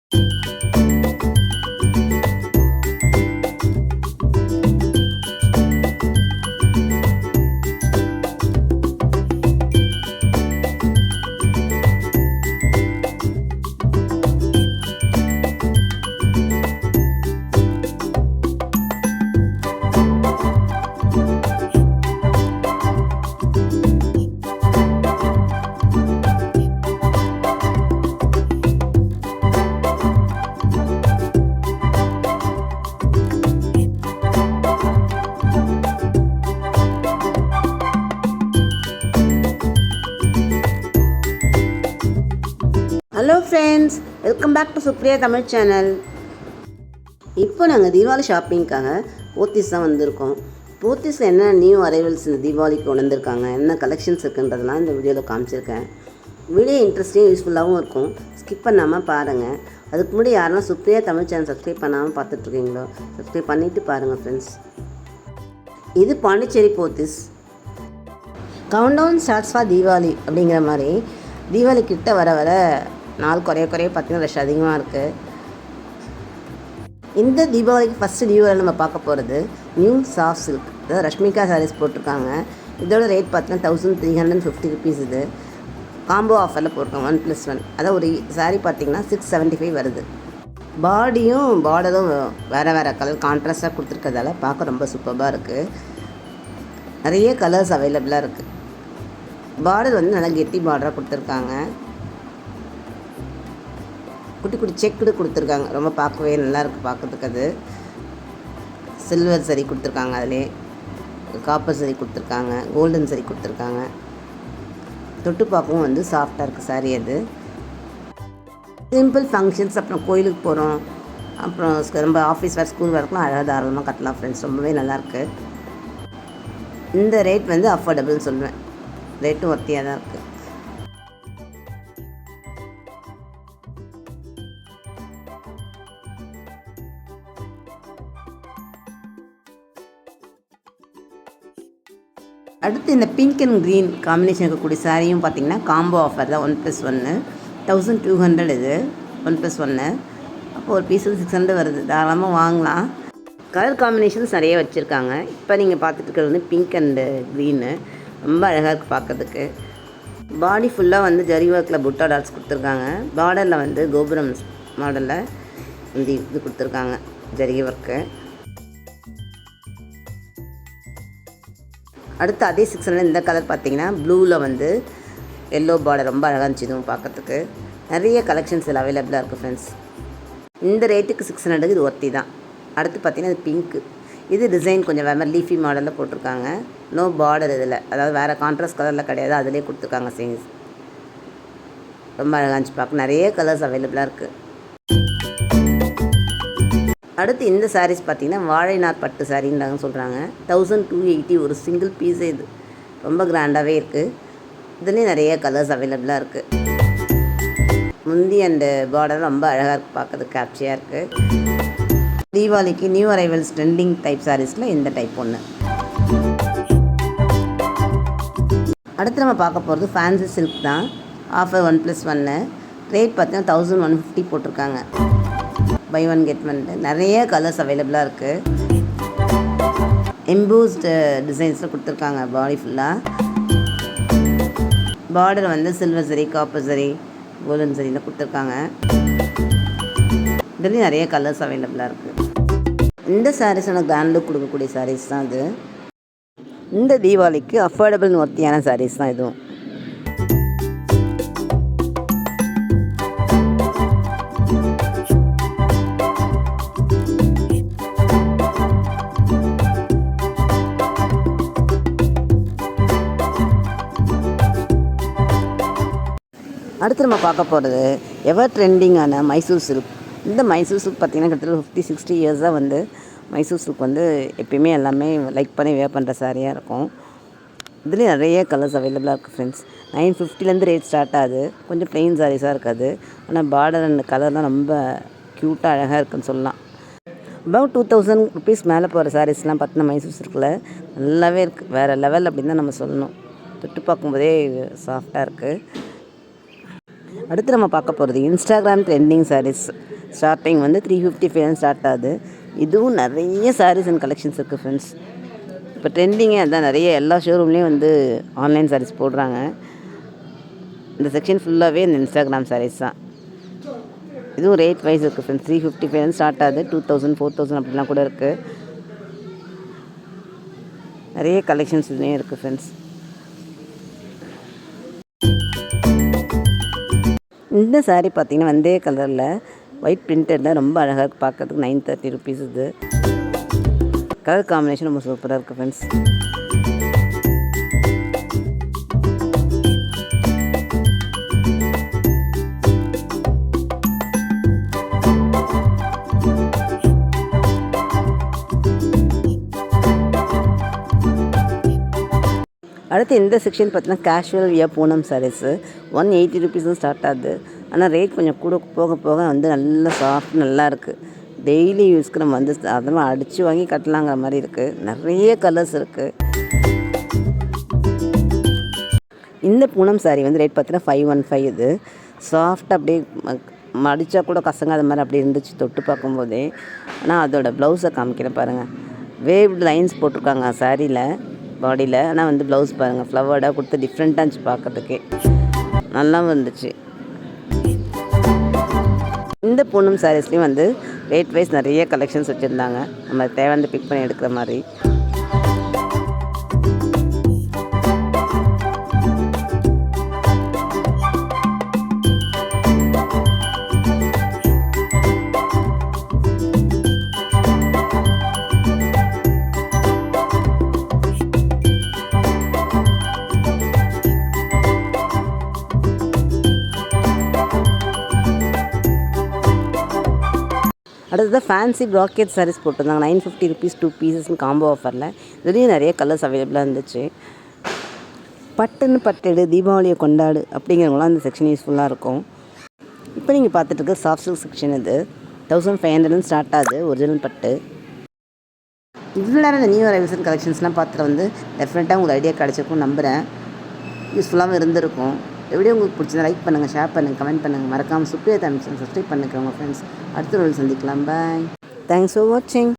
Hello friends, welcome back to Supriya Tamil channel. இப்போ நாங்கள் தீபாவளி ஷாப்பிங்க்காக போத்தீஸ் தான் வந்திருக்கோம். போத்தீஸில் என்ன நியூ அரைவல்ஸ் இந்த தீபாவளிக்கு கொண்டிருக்காங்க, என்ன கலெக்ஷன்ஸ் இருக்குன்றதெல்லாம் இந்த வீடியோவில் காமிச்சிருக்கேன். வீடியோ இன்ட்ரெஸ்டிங் யூஸ்ஃபுல்லாகவும் இருக்கும், ஸ்கிப் பண்ணாமல் பாருங்கள். அதுக்கு முன்னாடி யாரெல்லாம் சுப்ரியா தமிழ் சேனல் சப்ஸ்கிரைப் பண்ணாமல் பார்த்துட்ருக்கீங்களோ சப்ஸ்கிரைப் பண்ணிவிட்டு பாருங்கள் ஃப்ரெண்ட்ஸ். இது Pondicherry Pothys. Countdown starts for Deepavali அப்படிங்கிற மாதிரி தீபாவளி கிட்ட வர வர நாள் குறைய பார்த்திங்கன்னா ரஷ் அதிகமாக இருக்குது. இந்த தீபாவளிக்கு ஃபஸ்ட்டு நியூவில் நம்ம பார்க்க போகிறது நியூ சாஃப்ட் சில்க், அதாவது ரஷ்மிகா சாரீஸ் போட்டிருக்காங்க. இதோட ரேட் பார்த்தீங்கன்னா 1350 ருபீஸ். இது காம்போ ஆஃபரில் போட்டிருக்காங்க 1+1. அதாவது ஒரு சாரீ பார்த்திங்கன்னா 675 வருது. பாடியும் பார்டரும் வேறு கலர் கான்ட்ராஸ்டாக கொடுத்துருக்கிறதால பார்க்க ரொம்ப சூப்பராக இருக்குது. நிறைய கலர்ஸ் அவைலபிளாக இருக்குது. பார்டர் வந்து நல்லா கெட்டி பார்டராக கொடுத்துருக்காங்க. குட்டி குட்டி செக்குடு கொடுத்துருக்காங்க, ரொம்ப பார்க்கவே நல்லாயிருக்கு பார்க்கறதுக்கு. அது சில்வர் சரி கொடுத்துருக்காங்க, அதிலே காப்பர் சரி கொடுத்துருக்காங்க, கோல்டன் சரி கொடுத்துருக்காங்க. தொட்டு பார்க்கவும் வந்து சாஃப்டாக இருக்குது சாரீ. அது சிம்பிள் ஃபங்க்ஷன்ஸ், அப்புறம் கோயிலுக்கு போகிறோம், அப்புறம் ரொம்ப ஆஃபீஸ் வேறு ஸ்கூல் வேறுக்கெலாம் அழகாக தாராளமாக கட்டலாம் ஃப்ரெண்ட்ஸ். ரொம்பவே நல்லாயிருக்கு. இந்த ரேட் வந்து அஃபோர்டபுள்னு சொல்லுவேன், ரேட்டும் ஒர்த்தியாக தான் இருக்குது. அடுத்து இந்த பிங்க் அண்ட் க்ரீன் காம்பினேஷன் இருக்கக்கூடிய சாரியும் பார்த்திங்கன்னா காம்போ ஆஃபர் தான் 1+1 1200. இது 1+1, அப்போ ஒரு பீஸு 600 வருது. தாராளமாக வாங்கலாம். கலர் காம்பினேஷன்ஸ் நிறைய வச்சுருக்காங்க. இப்போ நீங்கள் பார்த்துட்டு இருக்கிறது வந்து பிங்க் அண்டு க்ரீனு, ரொம்ப அழகாக இருக்குது பார்க்குறதுக்கு. பாடி ஃபுல்லாக வந்து ஜரி ஒர்க்கில் புட்டா டாட்ஸ் கொடுத்துருக்காங்க. பார்டரில் வந்து கோபுரம் மாடலில் வந்து இது கொடுத்துருக்காங்க, ஜரி ஒர்க்கு. அடுத்து அதே 600 இந்த கலர் பார்த்திங்கன்னா ப்ளூவில் வந்து எல்லோ பார்டர், ரொம்ப அழகாக இருந்துச்சு இதுவும் பார்க்கறதுக்கு. நிறைய கலெக்ஷன்ஸ் இதில் அவைலபிளாக இருக்குது ஃப்ரெண்ட்ஸ். இந்த ரேட்டுக்கு 600 இது ஒர்த்தி தான். அடுத்து பார்த்திங்கன்னா இது பிங்க்கு. இது டிசைன் கொஞ்சம் வேறு லீஃபி மாடலில் போட்டிருக்காங்க. நோ பார்டர் இதில், அதாவது வேறு கான்ட்ராஸ்ட் கலரில் கிடையாது, அதிலே கொடுத்துருக்காங்க சேஞ்ச். ரொம்ப அழகாக இருந்துச்சு பார்க்க. நிறைய கலர்ஸ் அவைலபிளாக இருக்குது. அடுத்து இந்த சாரீஸ் பார்த்திங்கன்னா வாழைநார் பட்டு சாரின்னு சொல்கிறாங்க. 1280 ஒரு சிங்கிள் பீஸே. இது ரொம்ப கிராண்டாகவே இருக்குது. இதுலேயும் நிறைய கலர்ஸ் அவைலபிளாக இருக்குது. முந்தி அண்ட் பார்டர் ரொம்ப அழகாக இருக்குது பார்க்கறதுக்கு, கேப்சியாக இருக்குது. தீபாவளிக்கு நியூ அரைவல்ஸ் ட்ரெண்டிங் டைப் சாரீஸில் இந்த டைப் ஒன்று. அடுத்து நம்ம பார்க்க போகிறது ஃபேன்சி சில்க் தான். ஆஃபர் 1+1. ரேட் பார்த்தீங்கன்னா 1150 போட்டிருக்காங்க. Buy 1 get 1. நிறைய கலர்ஸ் அவைலபிளாக இருக்குது. எம்போஸ்டு டிசைன்ஸில் கொடுத்துருக்காங்க பாடி ஃபுல்லாக. பார்டர் வந்து சில்வர் சரி, காப்பர் சரி, கோல்டன் சரியில் கொடுத்துருக்காங்க. இதுலேயும் நிறைய கலர்ஸ் அவைலபிளாக இருக்குது. இந்த சாரீஸோட கிராண்ட் லுக் கொடுக்கக்கூடிய சாரீஸ் தான் இது. இந்த தீபாவளிக்கு அஃபோர்டபுள் ஒர்த்தியான சாரீஸ் தான் இதுவும். அடுத்து நம்ம பார்க்க போகிறது எவர் ட்ரெண்டிங்கான மைசூர் சில்க். இந்த மைசூர் சில்க் பார்த்திங்கன்னா கிட்டத்தட்ட 50-60 இயர்ஸாக வந்து மைசூர் சில்க் வந்து எப்பயுமே எல்லாமே லைக் பண்ணி வேர் பண்ணுற சாரியாக இருக்கும். இதுலேயும் நிறைய கலர்ஸ் அவைலபிளாக இருக்குது ஃப்ரெண்ட்ஸ். 950 ரேட் ஸ்டார்ட் ஆகுது. கொஞ்சம் ப்ளெயின் சாரீஸாக இருக்காது, ஆனால் பார்டர் அண்ட் கலர்லாம் ரொம்ப க்யூட்டாக அழகாக இருக்குதுன்னு சொல்லலாம். அபவுட் 2000 ருபீஸ் மேலே போகிற சாரீஸ்லாம் பார்த்தீங்கன்னா மைசூர் சில்கில் நல்லாவே இருக்குது. வேறு லெவல் அப்படின்னு தான் நம்ம சொல்லணும். தொட்டு பார்க்கும்போதே சாஃப்டாக இருக்குது. அடுத்து நம்ம பார்க்க போகிறது இன்ஸ்டாகிராம் ட்ரெண்டிங் சாரீஸ். ஸ்டார்டிங் வந்து 355 ஸ்டார்ட் ஆகுது. இதுவும் நிறைய சாரீஸ் அண்ட் கலெக்ஷன்ஸ் இருக்குது ஃப்ரெண்ட்ஸ். இப்போ ட்ரெண்டிங்கே அதான், நிறைய எல்லா ஷோரூம்லேயும் வந்து ஆன்லைன் சாரீஸ் போடுறாங்க. இந்த செக்ஷன் ஃபுல்லாகவே இந்த இன்ஸ்டாகிராம் சாரீஸ் தான். இதுவும் ரேட் வைஸ் இருக்குது ஃப்ரெண்ட்ஸ். 355 ஸ்டார்ட் ஆகுது. 2000 4000 அப்படிலாம் கூட இருக்குது. நிறைய கலெக்ஷன்ஸ் இதுலேயும் இருக்குது ஃப்ரெண்ட்ஸ். இந்த சாரீ பார்த்தீங்கன்னா வந்தே கலரில் ஒயிட் பிரிண்டட் தான், ரொம்ப அழகாக இருக்குது பார்க்கறதுக்கு. 930 ருபீஸ் இது. கலர் காம்பினேஷன் ரொம்ப சூப்பராக இருக்குது ஃப்ரெண்ட்ஸ். அடுத்து இந்த செக்ஷன் பார்த்தீங்கன்னா கேஷுவல் வியர் பூனம் சாரீஸு 180 ருபீஸும் ஸ்டார்ட் ஆகுது. ஆனால் ரேட் கொஞ்சம் கூட போக போக வந்து நல்லா சாஃப்ட் நல்லா இருக்குது. டெய்லி யூஸ்க்கு நம்ம வந்து அதெல்லாம் அடித்து வாங்கி கட்டலாங்கிற மாதிரி இருக்குது. நிறைய கலர்ஸ் இருக்குது. இந்த பூனம் சாரீ வந்து ரேட் பார்த்தீங்கன்னா 515. இது சாஃப்டாக அப்படியே மடித்தா கூட கசங்காத மாதிரி அப்படி இருந்துச்சு தொட்டு பார்க்கும்போதே. ஆனால் அதோட ப்ளவுஸை காமிக்கிறேன் பாருங்கள். வேவ்டு லைன்ஸ் போட்டிருக்காங்க சாரியில் பாடியில். ஆனால் வந்து ப்ளவுஸ் பாருங்கள் ஃப்ளவர்டாக கொடுத்து டிஃப்ரெண்ட்டாக இருந்துச்சு பார்க்கறதுக்கே, நல்லா வந்துச்சு. இந்த பூனம் சாரீஸ்லேயும் வந்து ரேட் வைஸ் நிறைய கலெக்ஷன்ஸ் வச்சுருந்தாங்க. நம்ம தேவையான பிக் பண்ணி எடுக்கிற மாதிரி. அடுத்தது ஃபேன்சி ப்ராக்கெட் சாரீஸ் போட்டிருந்தாங்க. 950 ருபீஸ் 2 பீசஸ்னு காம்போ ஆஃபரில். இதுலேயும் நிறைய கலர்ஸ் அவைலபிளாக இருந்துச்சு. பட்டுன்னு பட்டெடு தீபாவளியை கொண்டாடு அப்படிங்கிறவங்களாம் இந்த செக்ஷன் யூஸ்ஃபுல்லாக இருக்கும். இப்போ நீங்கள் பார்த்துட்டு இருக்க சாஃப்ட் சில்க் செக்ஷன். இது 1500 ஸ்டார்ட் ஆகுது. ஒரிஜினல் பட்டு. இவ்வளோ நேரம் இந்த நியூ அரைவல்ஸ் கலெக்ஷன்ஸ்லாம் பார்த்துட்டு வந்து டெஃபினட்டாக உங்களுக்கு ஐடியா கிடச்சிருக்கும் நம்புகிறேன். யூஸ்ஃபுல்லாகவும் இருந்திருக்கும். வீடியோ உங்களுக்கு பிடிச்சதா லைக் பண்ணுங்கள், ஷேர் பண்ணுங்கள், கமெண்ட் பண்ணுங்கள். மறக்காமல் சுப்ரியா தமிழ் சப்ஸ்கிரைப் பண்ணிக்கிறோங்க ஃப்ரெண்ட்ஸ். அடுத்த ஒரு சந்திக்கலாம். பாய். தேங்க்ஸ் ஃபார் வாட்சிங்.